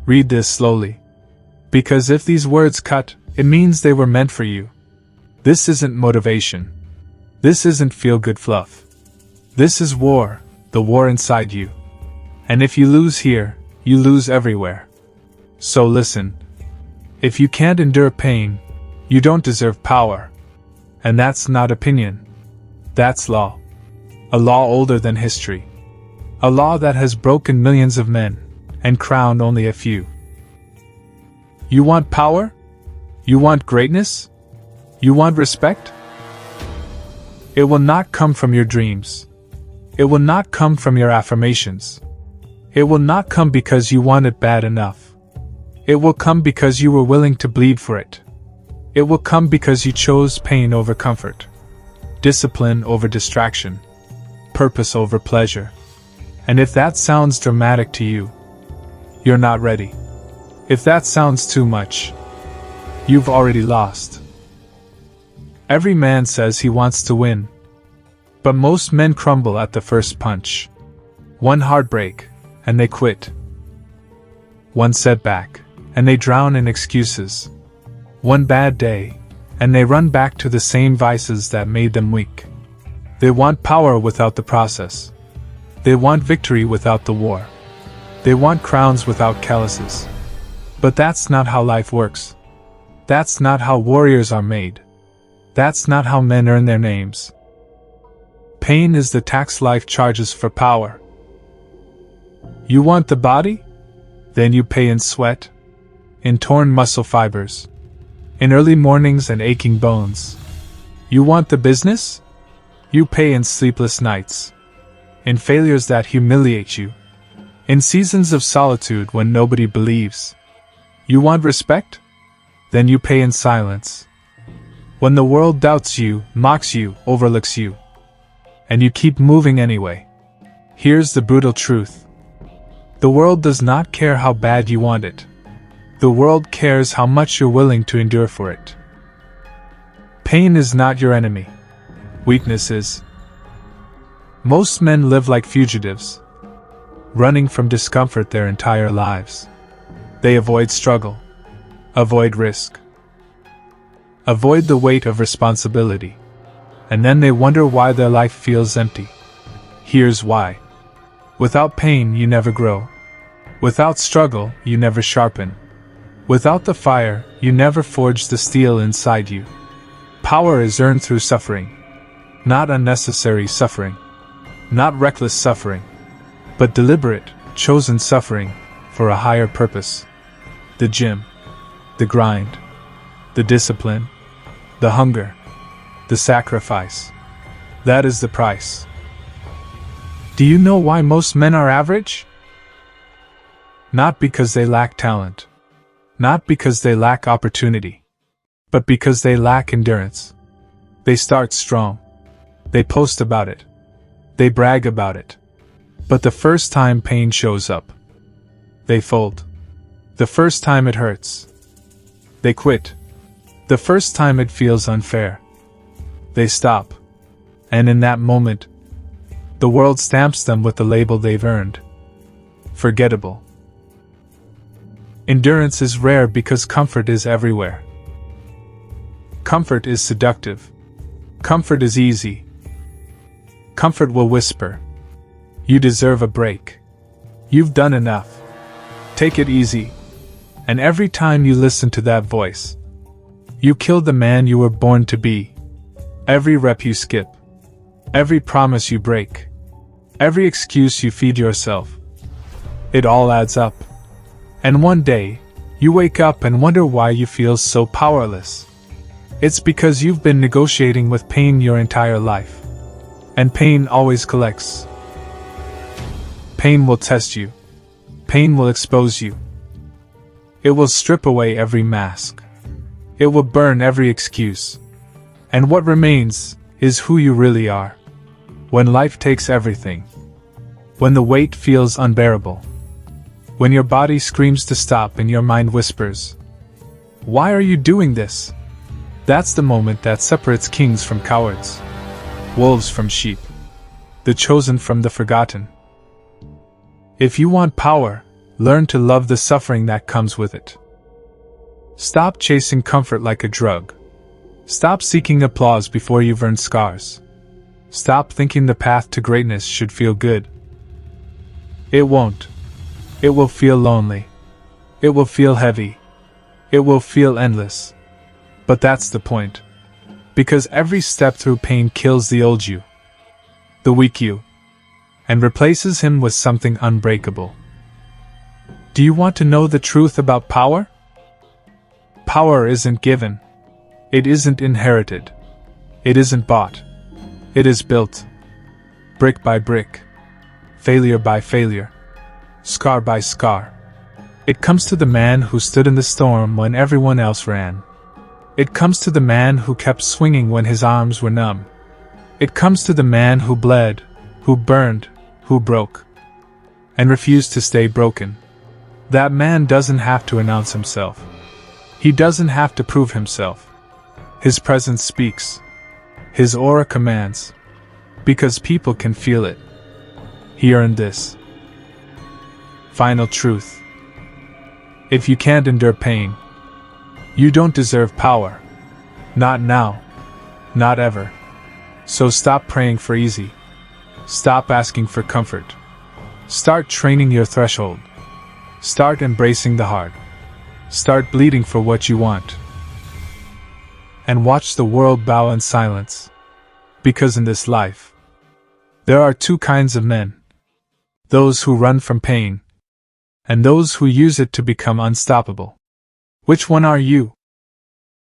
Read this slowly. Because if these words cut, it means they were meant for you. This isn't motivation. This isn't feel-good fluff. This is war, the war inside you. And if you lose here, you lose everywhere. So listen. If you can't endure pain, you don't deserve power. And that's not opinion. That's law. A law older than history. A law that has broken millions of men and crowned only a few. You want power? You want greatness? You want respect? It will not come from your dreams. It will not come from your affirmations. It will not come because you want it bad enough. It will come because you were willing to bleed for it. It will come because you chose pain over comfort, discipline over distraction, purpose over pleasure. And if that sounds dramatic to you, you're not ready. If that sounds too much, you've already lost. Every man says he wants to win, but most men crumble at the first punch. One heartbreak, and they quit. One setback, and they drown in excuses. One bad day, and they run back to the same vices that made them weak. They want power without the process. They want victory without the war. They want crowns without calluses. But that's not how life works. That's not how warriors are made. That's not how men earn their names. Pain is the tax life charges for power. You want the body? Then you pay in sweat, in torn muscle fibers, in early mornings and aching bones. You want the business? You pay in sleepless nights, in failures that humiliate you, in seasons of solitude when nobody believes. You want respect? Then you pay in silence. When the world doubts you, mocks you, overlooks you, and you keep moving anyway. Here's the brutal truth. The world does not care how bad you want it. The world cares how much you're willing to endure for it. Pain is not your enemy. Weakness is. Most men live like fugitives, running from discomfort their entire lives. They avoid struggle, avoid risk, avoid the weight of responsibility, and then they wonder why their life feels empty. Here's why. Without pain, you never grow. Without struggle, you never sharpen. Without the fire, you never forge the steel inside you. Power is earned through suffering. Not unnecessary suffering. Not reckless suffering. But deliberate, chosen suffering for a higher purpose. The gym. The grind. The discipline. The hunger. The sacrifice. That is the price. Do you know why most men are average? Not because they lack talent. Not because they lack opportunity. But because they lack endurance. They start strong. They post about it. They brag about it. But the first time pain shows up, they fold. The first time it hurts, they quit. The first time it feels unfair, they stop. And in that moment, the world stamps them with the label they've earned. Forgettable. Endurance is rare because comfort is everywhere. Comfort is seductive. Comfort is easy. Comfort will whisper, "You deserve a break. You've done enough. Take it easy." And every time you listen to that voice, you kill the man you were born to be. Every rep you skip, every promise you break, every excuse you feed yourself, it all adds up. And one day, you wake up and wonder why you feel so powerless. It's because you've been negotiating with pain your entire life. And pain always collects. Pain will test you. Pain will expose you. It will strip away every mask. It will burn every excuse. And what remains is who you really are. When life takes everything. When the weight feels unbearable. When your body screams to stop and your mind whispers, "Why are you doing this?" That's the moment that separates kings from cowards. Wolves from sheep. The chosen from the forgotten. If you want power, Learn to love the suffering that comes with it. Stop chasing comfort like a drug. Stop seeking applause before you've earned scars. Stop thinking the path to greatness should feel good. It won't. It will feel lonely. It will feel heavy. It will feel endless. But that's the point. Because every step through pain kills the old you, the weak you, and replaces him with something unbreakable. Do you want to know the truth about power? Power isn't given. It isn't inherited. It isn't bought. It is built. Brick by brick. Failure by failure. Scar by scar. It comes to the man who stood in the storm when everyone else ran. It comes to the man who kept swinging when his arms were numb. It comes to the man who bled, who burned, who broke, and refused to stay broken. That man doesn't have to announce himself. He doesn't have to prove himself. His presence speaks. His aura commands. Because people can feel it. He earned this. Final truth. If you can't endure pain, you don't deserve power. Not now. Not ever. So stop praying for easy. Stop asking for comfort. Start training your threshold. Start embracing the hard. Start bleeding for what you want. And watch the world bow in silence. Because in this life, there are two kinds of men. Those who run from pain, and those who use it to become unstoppable. Which one are you?